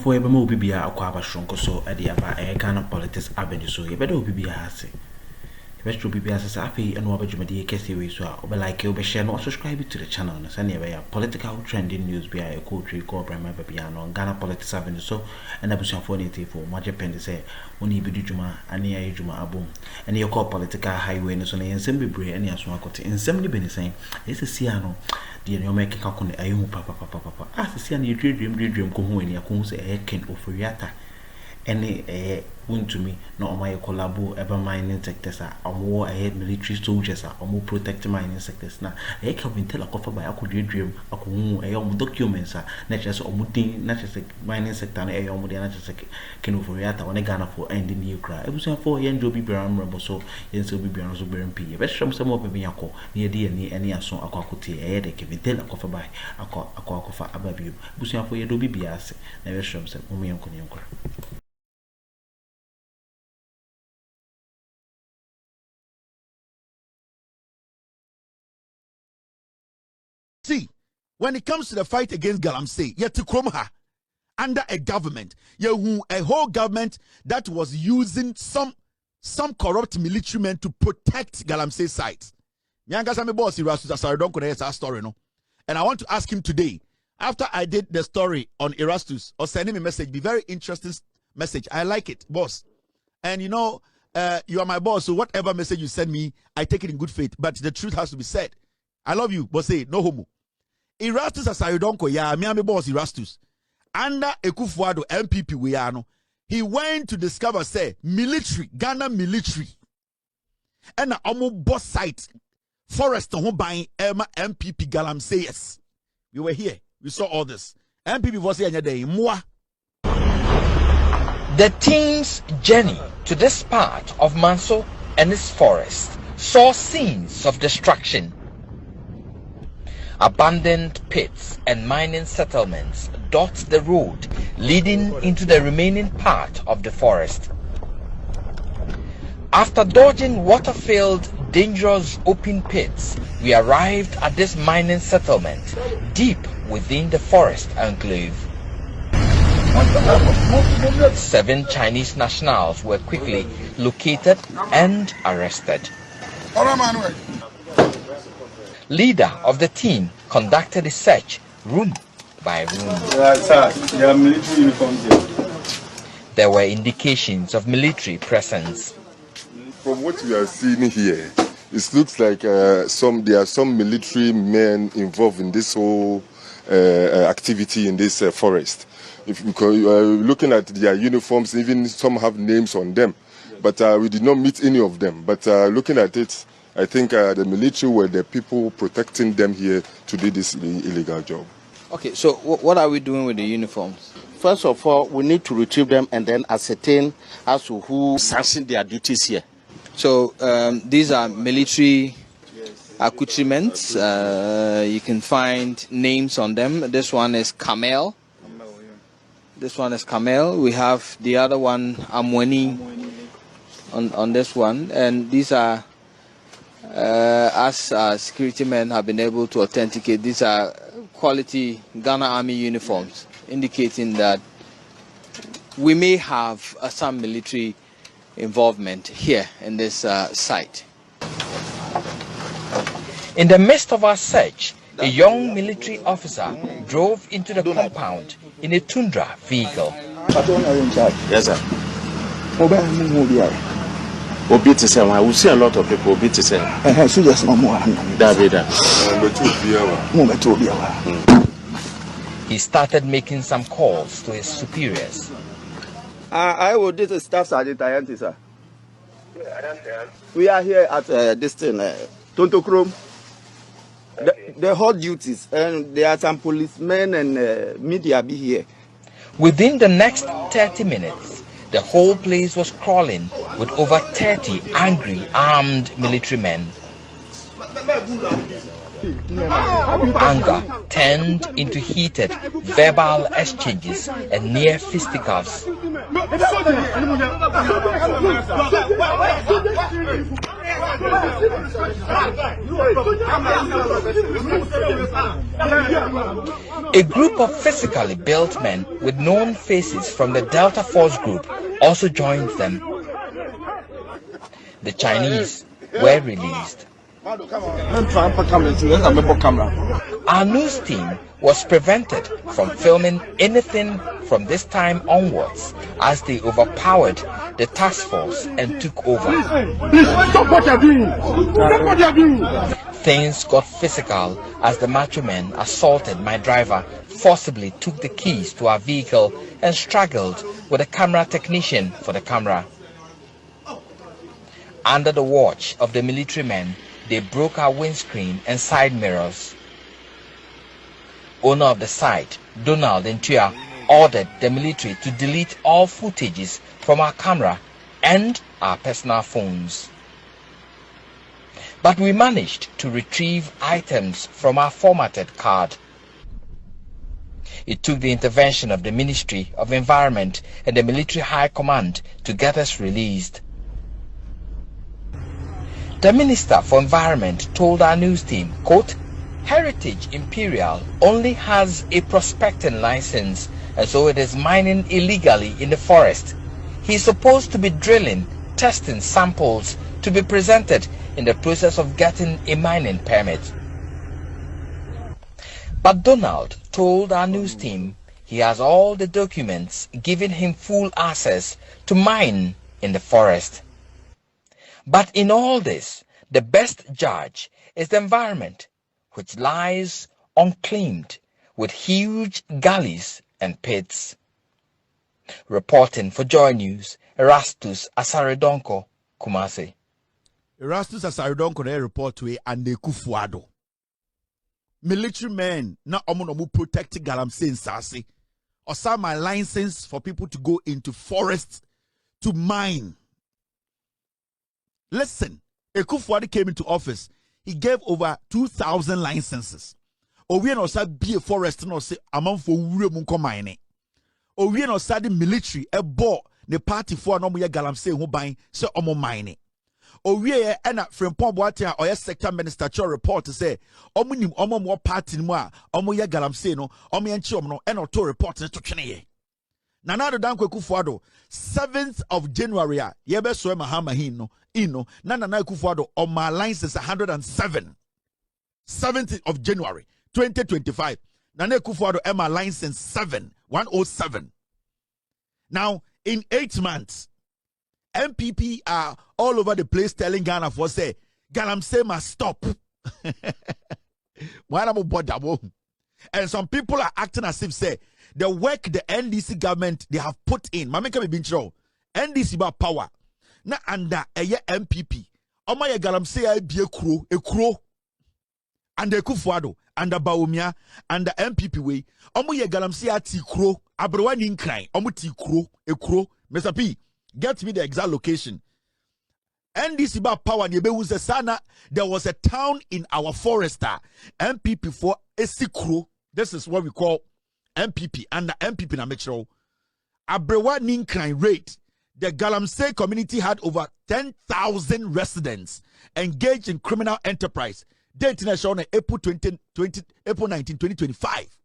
for a mo bibia aquaba shonko so at the Ghana politics avenue so you better bibia has best to be as happy and what you may way so or like you be share not subscribe to the channel and send you political trending news be a country called Brahma Piano Ghana politics avenue so and I was for much pen say when you be juma and near juma abum and you call political highway and so and send be any as one got in somebody been saying it's a siano the new making calculating ayu papa as a sian you dream come when you come say a can OforiAtta any won to me not my collabo ever mining sectors are more ahead military soldiers are more protect mining sectors now I can tell a coffer by dream a documents are not just omuting not just mining sector and a not just can OforiAtta when I Ghana for ending new cry it was for young Joby Brown Rumble so yes will be beyond so burn P best from some of me near the any song a Kotei a headache can tell a coffer by a coffer above you bushing for your Doby Bias never from some women. See, when it comes to the fight against Galamsey, yet to Akroma under a government, a whole government that was using some corrupt military men to protect Galamsey sites. Nyanga boss Erastus don't connect our story, no. And I want to ask him today, after I did the story on Erastus, or send him a message, be very interesting message. I like it, boss. And you know, you are my boss, so whatever message you send me, I take it in good faith. But the truth has to be said. I love you, but say no homo. Erastus Asaridonko, Miami boss Erastus. Under Akuffo MPP Wiano, he went to discover, say, military, Ghana military. And a boss site, forest home buying Emma MPP Galamsey. We were here, we saw all this. MPP was here day, moi. The team's journey to this part of Manso and its forest saw scenes of destruction. Abandoned pits and mining settlements dot the road leading into the remaining part of the forest. After dodging water-filled, dangerous open pits, we arrived at this mining settlement deep within the forest enclave. 7 Chinese nationals were quickly located and arrested. Leader of the team conducted a search room by room. There were indications of military presence. From what we are seeing here, it looks like there are some military men involved in this whole activity in this forest. If looking at their uniforms, even some have names on them, but we did not meet any of them. But looking at it, I think the military were the people protecting them here to do this illegal job. Okay, so what are we doing with the uniforms? First of all, we need to retrieve them and then ascertain as to who sanctioned their duties here. So these are military accoutrements. You can find names on them. This one is Camel. This one is Camel. We have the other one, Amweni, on this one. And these are, as security men have been able to authenticate, these are quality Ghana Army uniforms, indicating that we may have some military involvement here in this site. In the midst of our search, a young military officer drove into the compound in a Tundra vehicle. Yes, sir. I will see a lot of people. He started making some calls to his superiors. I will do the staff sergeant, sir. We are here at this thing, Tontochrome. The hot duties, and there are some policemen and media be here. Within the next 30 minutes, the whole place was crawling with over 30 angry, armed military men. Anger turned into heated verbal exchanges and near fisticuffs. A group of physically built men with known faces from the Delta Force group also joined them. The Chinese were released. Our news team was prevented from filming anything from this time onwards as they overpowered the task force and took over. Stop what you're doing! Stop what you're doing! Things got physical as the macho men assaulted my driver, forcibly took the keys to our vehicle and struggled with a camera technician for the camera. Under the watch of the military men, they broke our windscreen and side mirrors. Owner of the site, Donald Ntua, ordered the military to delete all footages from our camera and our personal phones. But we managed to retrieve items from our formatted card. It took the intervention of the Ministry of Environment and the Military High Command to get us released. The Minister for Environment told our news team, quote, Heritage Imperial only has a prospecting license, and so it is mining illegally in the forest. He is supposed to be drilling, testing samples to be presented in the process of getting a mining permit. But Donald told our news team he has all the documents giving him full access to mine in the forest. But in all this, the best judge is the environment, which lies unclaimed with huge gullies and pits. Reporting for Joy News, Erastus Asaredonko, Kumasi. Erastus Asaredonko they report to and Akuffo Addo. Military men na omo protect Galamsey Sasi. Or some my license for people to go into forests to mine. Listen, Akuffo Addo came into office. He gave over 2,000 licenses. Owie no sa be a forest no say amount for wure mu nko mine. Owie no sa the military e bo the party for no mo ye Galamsey ho ban say omo mine. Owie e na Frimpong Boate a oye sector minister cho report to say omo nim omo mo party mu a omo ye Galamsey no omo ye nchi omo no e no to report to twene ye. Nana Addo Dankwa Akuffo Addo 7th of January a ye be so Mahama hin no Nana Akuffo Addo on my license 107 7th of January 2025 Nana Akuffo Addo Emma license 107. Now in 8 months MPP are all over the place telling Ghana for say Galamsey must stop. And some people are acting as if say the work the NDC government they have put in. Mameka me binchro. NDC about power. Na under a MPP. Oma ye Galamsey be a crow. And the Akuffo Addo and the Bawumia and the MPP way. Omo ye Galamsey ti crow. Abrewa ni nkran. Omo ti crow. A crow. Mr. P, get me the exact location. NDC about power ni be sana. There was a town in our forester. MPP for a crow. This is what we call MPP and the MPP na metro. Abrewa Ninkran rate. The Galamsey community had over 10,000 residents engaged in criminal enterprise. Date national April 19, 2025.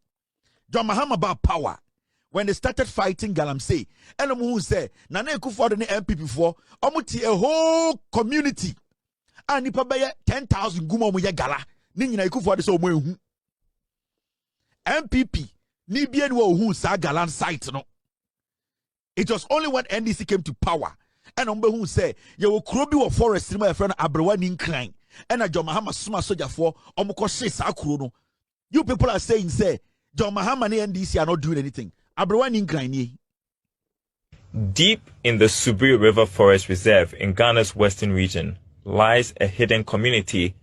John Mahama about power. When they started fighting Galamsey, and who say Nana Akuffo Addo MPP for omuti a whole community. And nipa beye 10,000 guma mu ye gala. Ni nyina Akuffo Addo so mo ehu. MPP ni bia ni wo hu sa galan site no. It was only when NDC came to power and who say you will krobi wo forest my friend Abrewa ni nkran and John Mahama suma soldier for omko she sa kuro no. You people are saying say John Mahama and NDC are not doing anything. Abrewa ni nkran ni. Deep in the Subiri River Forest Reserve in Ghana's western region lies a hidden community,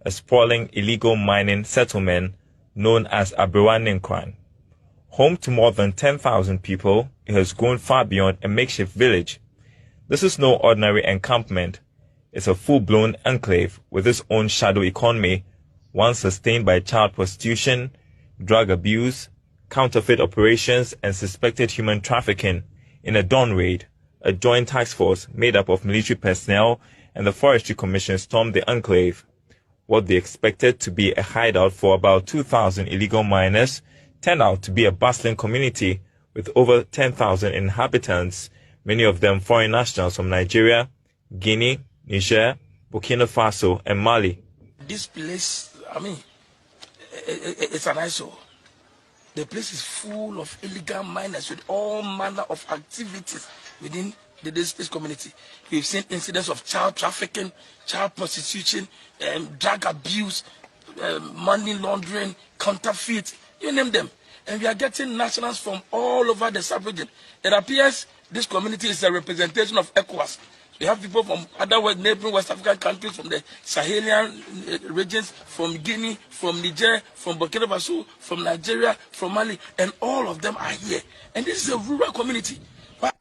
a sprawling illegal mining settlement known as Abrewa ni nkran. Home to more than 10,000 people, it has grown far beyond a makeshift village. This is no ordinary encampment. It's a full-blown enclave with its own shadow economy, one sustained by child prostitution, drug abuse, counterfeit operations, and suspected human trafficking in a dawn raid, a joint task force made up of military personnel and the Forestry Commission stormed the enclave. What they expected to be a hideout for about 2,000 illegal miners turned out to be a bustling community with over 10,000 inhabitants, many of them foreign nationals from Nigeria, Guinea, Niger, Burkina Faso, and Mali. This place, it's an eyesore. The place is full of illegal miners with all manner of activities within the displaced community. We've seen incidents of child trafficking, child prostitution, drug abuse, money laundering, counterfeit, you name them. And we are getting nationals from all over the sub-region. It appears this community is a representation of ECOWAS. We have people from other neighboring West African countries, from the Sahelian regions, from Guinea, from Niger, from Burkina Faso, from Nigeria, from Mali, and all of them are here. And this is a rural community.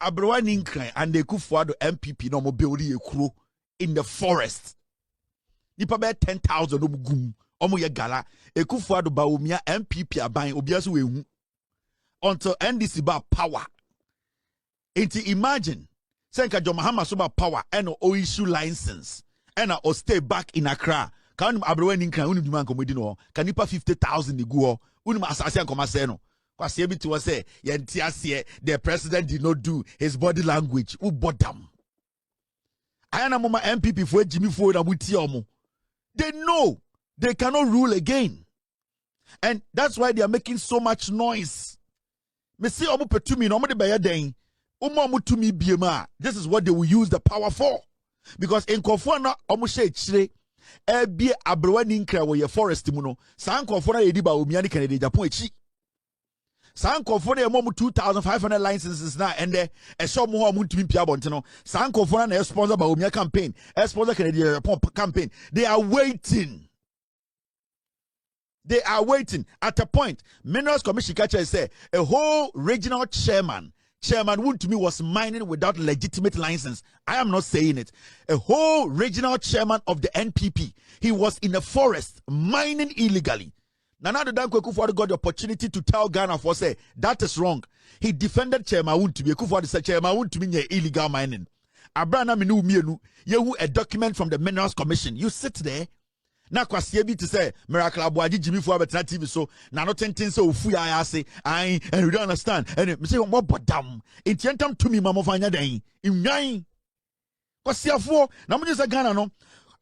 Abrowa Ninkran and the Akuffo MPP no mo build a crew in the forest. Nipa be 10,000 obugum. Omo ye gala. Akuffo Bawumia MPP aban obiaso wehu. Until NDC ba power. Inti imagine. Senka Mahama so ba power and o issue license. And o stay back in Accra. Kan Abrowa Ninkran unu demand komedi no. Kan nipa 50,000 iguo. Unu asase ankoma se no. The president did not do his body language. Who bottom? I am a MPP for Jimmy Ford and they know they cannot rule again. And that's why they are making so much noise. This is what they will use the power for. Because in Kofona, Abrowa Ninkran wo ye forest muno. San Kofona yedi Bawumia ni Canada Japan echi. San Kofona mo 2,500 licenses now and there a show more to be Piabontino. San Kofona na sponsor Bawumia campaign, sponsor Canada campaign. They are waiting. They are waiting. At a point, Minerals Commission catcher say a whole regional chairman who to me was mining without legitimate license. I am not saying it. A whole regional chairman of the NPP. He was in the forest mining illegally. Nana Danko Akuffo got the opportunity to tell Ghana for say that is wrong. He defended Chairman to be Akuffo said Chairman to be illegal mining. Abrana minu mienu yehu a document from the Minerals Commission. You sit there. Na kwasiebi to say miracle abuaji Jimmy for better TV so na no tenten so ofu ya say and we don't understand and me say what bodam entientam to me mama fanya dan imwan kwasiafo na mo say Ghana no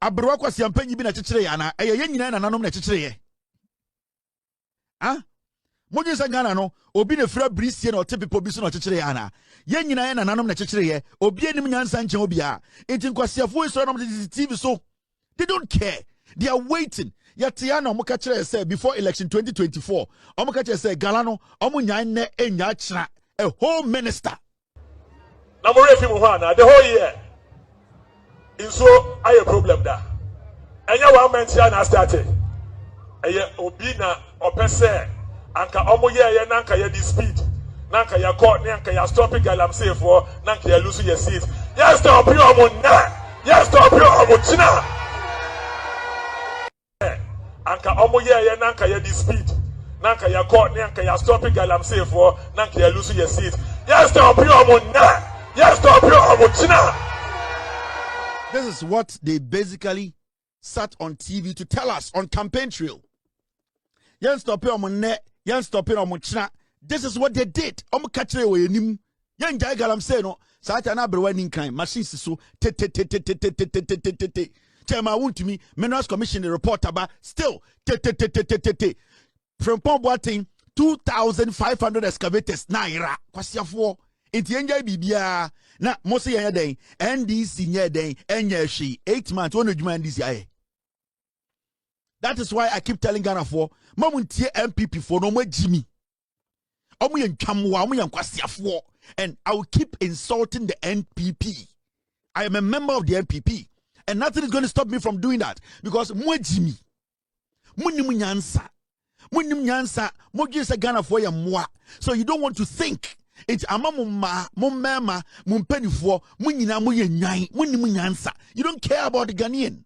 abrowa kwasiampanyi bi na kyekere ya na eye nyina na nanom na kyekere ye mo say Ghana no obi na fra brisie na ote people bi so na kyekere ya na ye nyina na nanom na kyekere ye obi anim nyansa nchen obi a enti kwasiafo so na mo TV so they don't care. They are waiting. Yatiana Omukachere said before election 2024. Omukachere said Galano Omunyane Enyachna a whole minister. The whole year. In so I a problem there. And you want mention I started. A obina or per se. Anka Omoye Nanka ya this speed. Nanka ya court, Nanka ya stopping Galam say for Nanka ya losing your seat. Yes, stop you Omuna. Yes, stop you Omuchina. Anka Omoye Nanka ya this speed. Nanka ya court, Nanka ya stopping Galam say for Nanka ya losing your seat. Yes, stop you Omuna. Yes, stop you Omuchina. This is what they basically sat on TV to tell us on campaign trail. Yes, stop you Omune. Yes, stop you Omuchina. This is what they did. Omukachere we nim. Yan jai Galam say no. Satana Abrowa Ninkran machines so Chairman won't to me, Minerals Commission the report about still from Pomboating 2,500 excavators naira kwasiafo enti enja bibia na mose ya den NDC nya den enya hwe 8 months one adwuma NDC aye. That is why I keep telling Ghana for mamuntie MPP for no majimi omu ye ntwamwa omu ye kwasiafo and I will keep insulting the NPP. I am a member of the NPP. And nothing is going to stop me from doing that. Because mwejimi. Munimu nyansa. Munimu nyansa. Mwejisa Ghana for ya mwa. So you don't want to think. It's ama mumema, mumpeni for, munyina muye nyai, munimu nyansa. You don't care about the Ghanaian.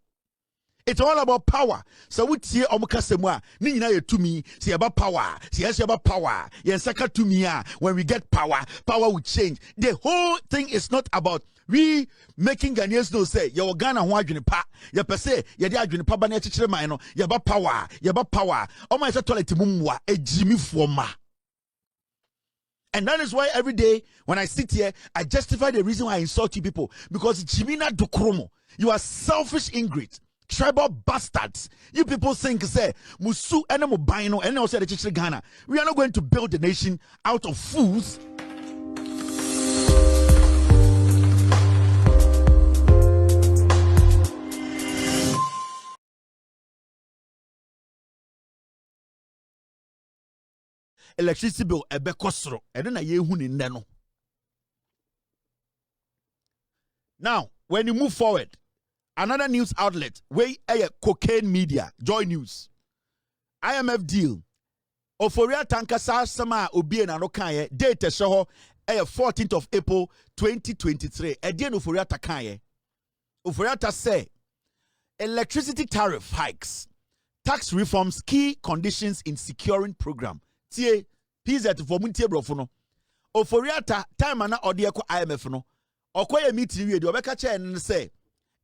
It's all about power. So we see omukasema ni nyina ye tumi, see about power, see about power. Yen saka tumi ya when we get power, power will change. The whole thing is not about we making Ghanaians know say your Ghana ho adwene pa. Ya pese ye de adwene pa ba na chichire man no, ye ba power, ye ba power. O man say toilet mumwa ejimi fuoma. And that is why every day when I sit here, I justify the reason why I insult you people. Because Jimina Dukromo, you are selfish ingrate, tribal bastards. You people think, say, Musu enemo bino, and also the Church Ghana. We are not going to build the nation out of fools. Electricity bill ebe kosro ene na yehu ni nne no. Now, when you move forward, another news outlet, where cocaine media, Joy News, IMF deal, OforiAtta nkasa sama obi na no kan date show 14th of April 2023. Again OforiAtta kan OforiAtta say electricity tariff hikes, tax reforms, key conditions in securing program. Tie PZ for muntie brofo no OforiAtta time na ode ekọ IMF no okoye meeting we de obeka che en say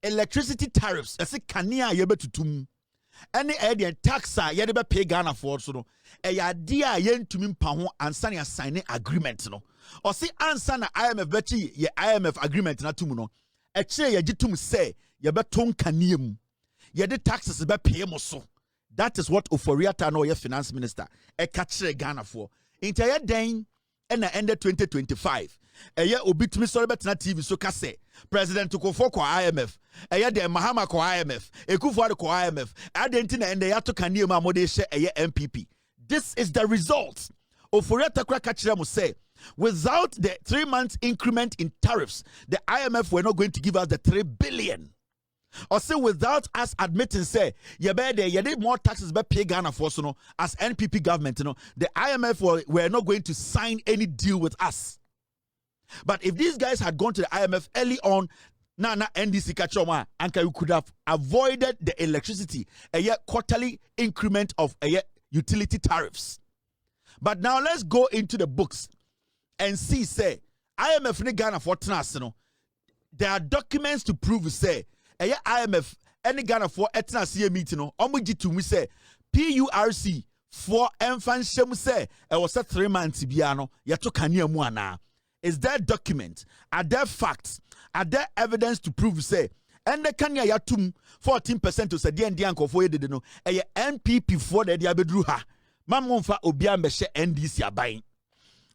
electricity tariffs ese kanea ye betutum ene e tax a ye de be pay Ghana for so no e ya de a ye ntumi mpa ho ansa na sign agreement no o se ansa na IMF bechi ye IMF agreement na tum no e che ye gitum say ye beton kanea mu ye de taxes be pay mo so. That is what OforiAtta no ye finance minister e kachire Ghana for. Inti ye den and ended 2025. Eye obitumi sorry betna TV so ka say President Akuffo ko IMF. Eye de Mahama ko IMF. Akuffo ko IMF. Adenti na ende ya to kaniem amode hye eye MPP. This is the result. OforiAtta kra kachire mo say without the 3 months increment in tariffs, the IMF were not going to give us the 3 billion. Or say without us admitting say you need more taxes by pay Ghana for so no as NPP government, you know, the IMF were not going to sign any deal with us. But if these guys had gone to the IMF early on, na NDC kachoma, anka you could have avoided the electricity a quarterly increment of utility tariffs. But now let's go into the books and see say IMF ni Ghana for trans, you know, there are documents to prove say IMF any Ghana for etna see meeting no omuji to me say PURC for enfanshem say it was 3 months bia no yeto kanea mu ana. Is there document? Are there facts? Are there evidence to prove say and the kanea yatum 14% to say the Nkofo yede no NPP for the abedru ha mamomfa obia mbehye NDC aban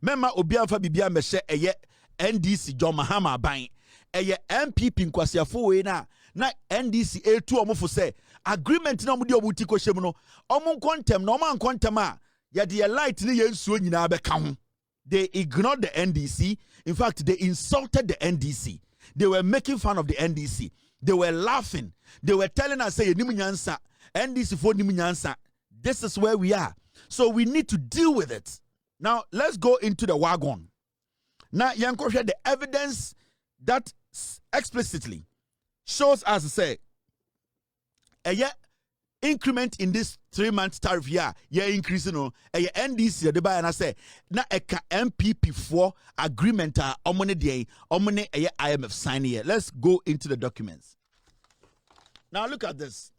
mema obia mfa bibia mbehye NDC John Mahama aban MPP nkwasiafo we na NDC A2 omofo say agreement na omudi obuti ko hyem no omon kontem na omon kontem a ye de light ne ye nsuo nyina be ka ho. They ignored the NDC. In fact, they insulted the NDC. They were making fun of the NDC. They were laughing. They were telling us say nimu nyansa NDC for nimu nyansa. This is where we are. So we need to deal with it. Now let's go into the wagon. Now yanko share the evidence that explicitly shows us say a increment in this 3 months tariff year increasing no a NDC the buy and I say na eka MPP for agreement omone dey omone IMF sign here. Let's go into the documents. Now look at this.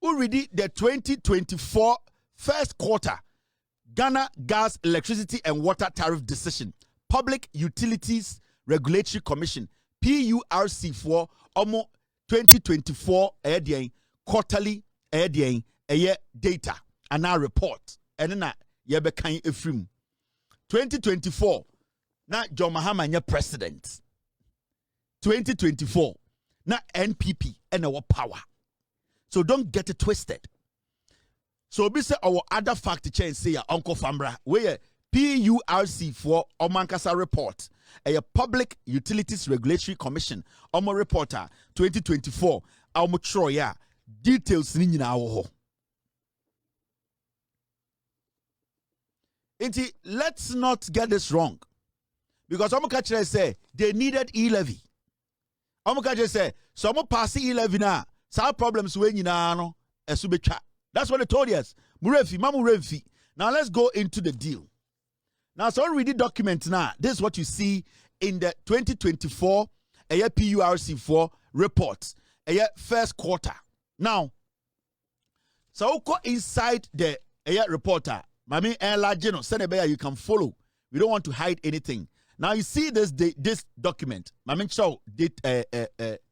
Already the 2024 first quarter Ghana Gas, Electricity and Water Tariff Decision, Public Utilities Regulatory Commission PURC for Omo 2024 quarterly data and our report and na yebe kan efrim 2024 na John Mahama nye president 2024 na NPP and our power. So don't get it twisted. So we say our other fact change say Uncle Fambra where PURC for Omankasa report a Public Utilities Regulatory Commission Omo reporter 2024 Omo Troya details ni nyina wo ho. Let's not get this wrong, because Omo Kachere say they needed e-levy. Omo Kachere say so Omo pass e-levy na Some problems when you know esubetwa. That's what they told us. Murefi, mamu refi. Now let's go into the deal. Now, so read the document now. This is what you see in the 2024 PURC4 report, first quarter. Now, so go inside the reporter. Mami enlarge send you can follow. We don't want to hide anything. Now you see this document. Mami show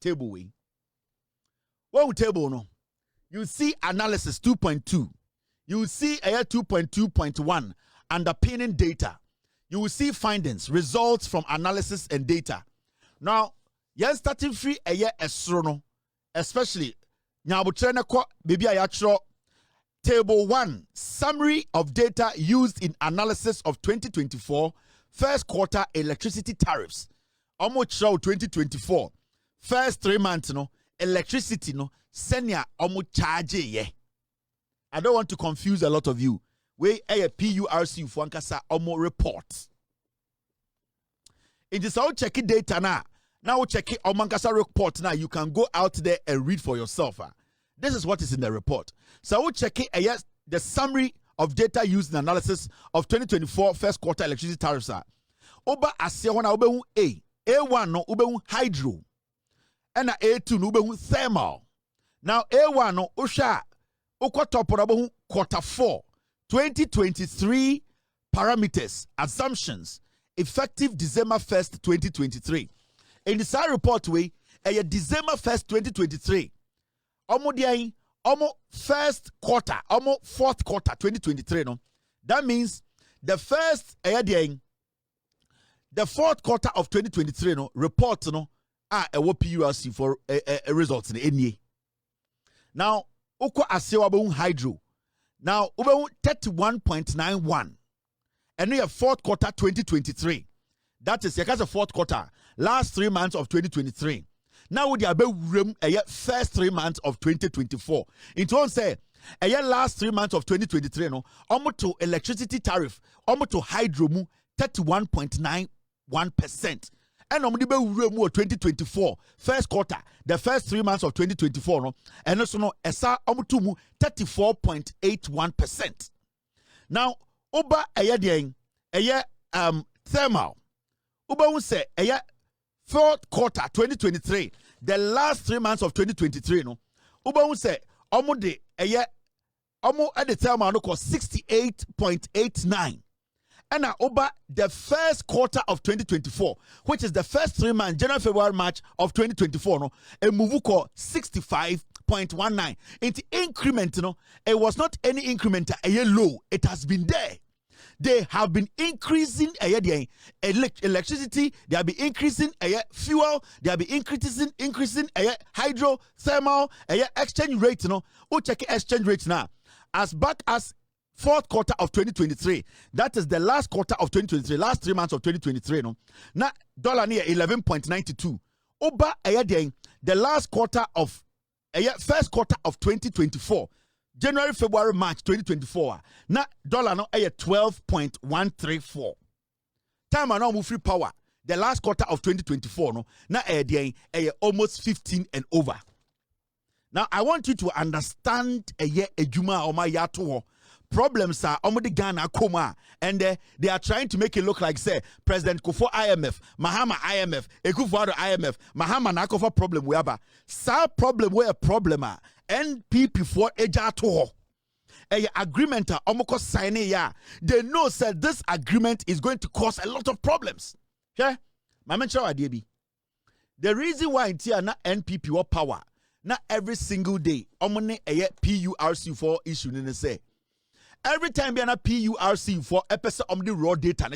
table way. What table no? You see analysis 2.2. You see 2.2.1 underpinning data. You will see findings, results from analysis and data. Now, you're starting free a year esrono, especially Nyabutrene baby ayatro. Table 1, summary of data used in analysis of 2024 first quarter electricity tariffs. Almost show 2024 first 3 months electricity senior almost charge ye. I don't want to confuse a lot of you. We a PURC for ankasa almost report. It is all checking data now. Now check it Omankasa report now. You can go out there and read for yourself. This is what is in the report. So we'll check it. Yes, the summary of data used in analysis of 2024 first quarter electricity tariffs are. Oba asia wana ubehu A1 no ubehu hydro. And A2 no ubehu thermal. Now A1 no usha ukotop ubehu quarter 4 2023 parameters assumptions effective December 1st 2023. In the same report way December 1st 2023 almost first quarter, almost fourth quarter 2023 no. That means the first the fourth quarter of 2023 no report no PURC for results in the now uko asewa be hydro now ube 31.91 and we have fourth quarter 2023. That is the fourth quarter last 3 months of 2023. Now we are room first 3 months of 2024. It won't say last 3 months of 2023 no almost to electricity tariff almost to hydro 31.91%. And almost room 2024 first quarter the first 3 months of 2024 no and also no esa almost to 34.81%. Now oba thermal uba won say fourth quarter 2023 the last 3 months of 2023 no uba won say almost the almost at the thermal no cost 68.89 and now over the first quarter of 2024 which is the first 3 months January February March of 2024 no a move called 65.19 into increment no it was not any increment a low it has been there. They have been increasing electricity, they have been increasing fuel, they have been increasing hydro, thermal, exchange rate, check exchange rate now. As back as fourth quarter of 2023, that is the last quarter of 2023, last 3 months of 2023, now dollar near 11.92. Oba the last quarter of first quarter of 2024. January, February, March 2024. Na dollar no 12.134. Time now move free power. The last quarter of 2024 no na almost 15 and over. Now I want you to understand ejuma or my yato problems are the Ghana Akoma and they are trying to make it look like say President Akuffo IMF, Mahama IMF, Akuffo IMF, Mahama na Akuffo problem whereby sa problem where problem NPP for ejato agreement omoko sign ya they know said this agreement is going to cause a lot of problems. Okay? The reason why it's na NPP or power not every single day omone PURC for issue in say every time be an PURC for episode the raw data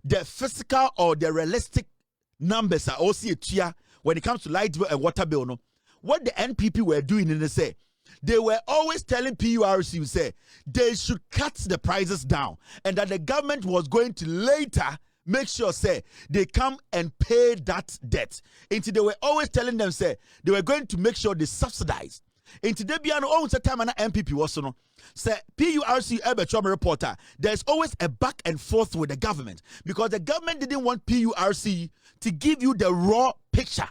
the physical or the realistic numbers are also when it comes to light bill and water bill no. What the NPP were doing in the say, they were always telling PURC say they should cut the prices down and that the government was going to later make sure say they come and pay that debt. Until they were always telling them say they were going to make sure they subsidize. Until they be an own time and MPP was no say PURC Ebertrom reporter. There's always a back and forth with the government because the government didn't want PURC to give you the raw picture.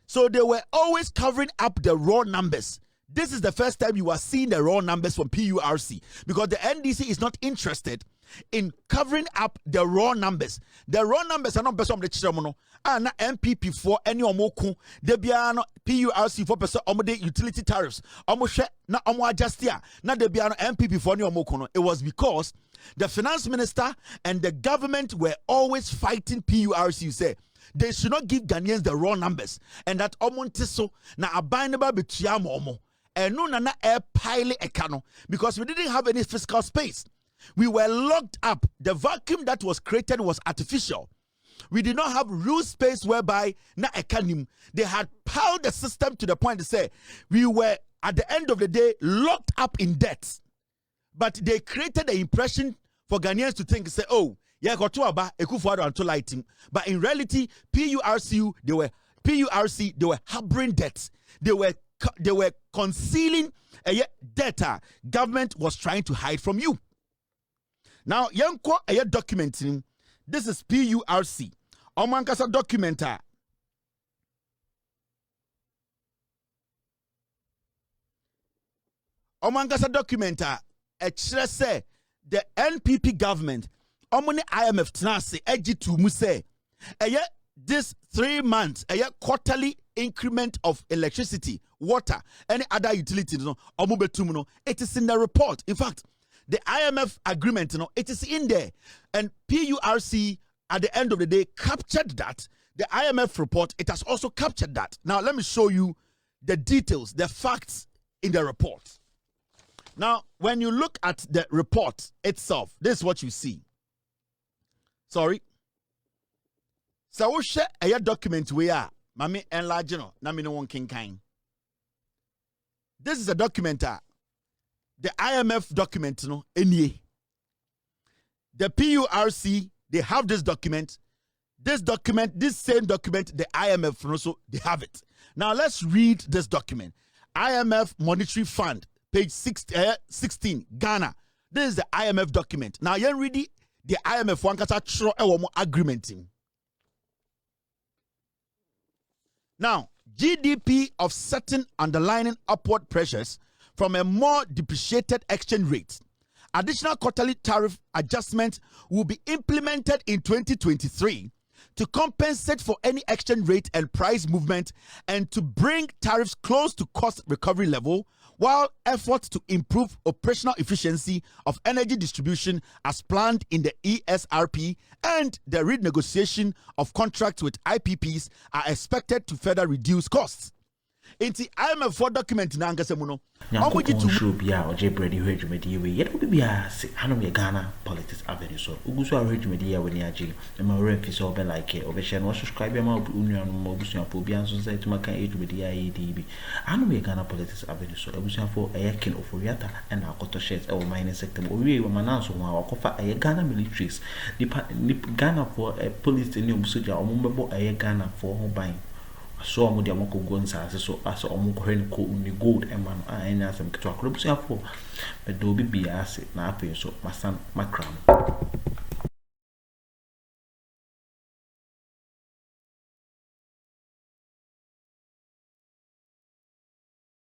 So they were always covering up the raw numbers. This is the first time you are seeing the raw numbers from PURC because the NDC is not interested in covering up the raw numbers. The raw numbers are not based on the chiramono. Na MPP for any omoku. De biano PURC for person omode utility tariffs. Omoshe na omo adjustia. Na de biano MPP for any omoku. It was because the finance minister and the government were always fighting PURC. You say they should not give Ghanaians the raw numbers, and that omontiso na abinable between omo. And no na air pile ekano because we didn't have any fiscal space. We were locked up. The vacuum that was created was artificial. We did not have real space whereby na ekanim. They had piled the system to the point to say we were at the end of the day locked up in debt. But they created the impression for Ghanaians to think, say, oh, yeah, Kotuaba, Akuffo Addo until lighting. But in reality, PURC, they were harboring debts. They were concealing a data government was trying to hide from you. Now, yanko a documenting. This is PURC. Omankasa documenta. Omankasa documenta. Say the NPP government. Omoni IMF tnase ejitu muse. This 3 months, quarterly increment of electricity, water, any other utilities, it is in the report. In fact, the IMF agreement, it is in there. And PURC, at the end of the day, captured that. The IMF report, it has also captured that. Now, let me show you the details, the facts in the report. Now, when you look at the report itself, this is what you see. Sorry. So we share a document where mami enlarge na me no one kind. This is a document the IMF document any. The PURC, they have this document. This same document, the IMF also they have it. Now let's read this document. IMF Monetary Fund, page 16, Ghana. This is the IMF document. Now you read the IMF one kata tro agreement. Now, GDP offsetting underlying upward pressures from a more depreciated exchange rate. Additional quarterly tariff adjustments will be implemented in 2023 to compensate for any exchange rate and price movement and to bring tariffs close to cost recovery level, while efforts to improve operational efficiency of energy distribution as planned in the ESRP and the renegotiation of contracts with IPPs are expected to further reduce costs. In the IMF for document na angase mu no omo jitu show bia oje bredi ho adwumadi we ye do bia se hanom ye Ghana politics avenue so uguso a adwumadi ya woni age e ma refi so be like e obe share no subscribe ma unuanu mo busu afo bia so say tuma kan adwumadi ya EDB hanom ye Ghana politics avenue so busu afo kin OforiAtta and akoto shares e wo mining sector o wi we mananso ho akofa e Ghana militaries Ghana for police ni obuso dia omo bebo e Ghana for ho ban so amu dia mako gonsa so aso omu koheni ko uni gold emano anya asem kitwa krobusia fo do bibia ase na ape so masan makram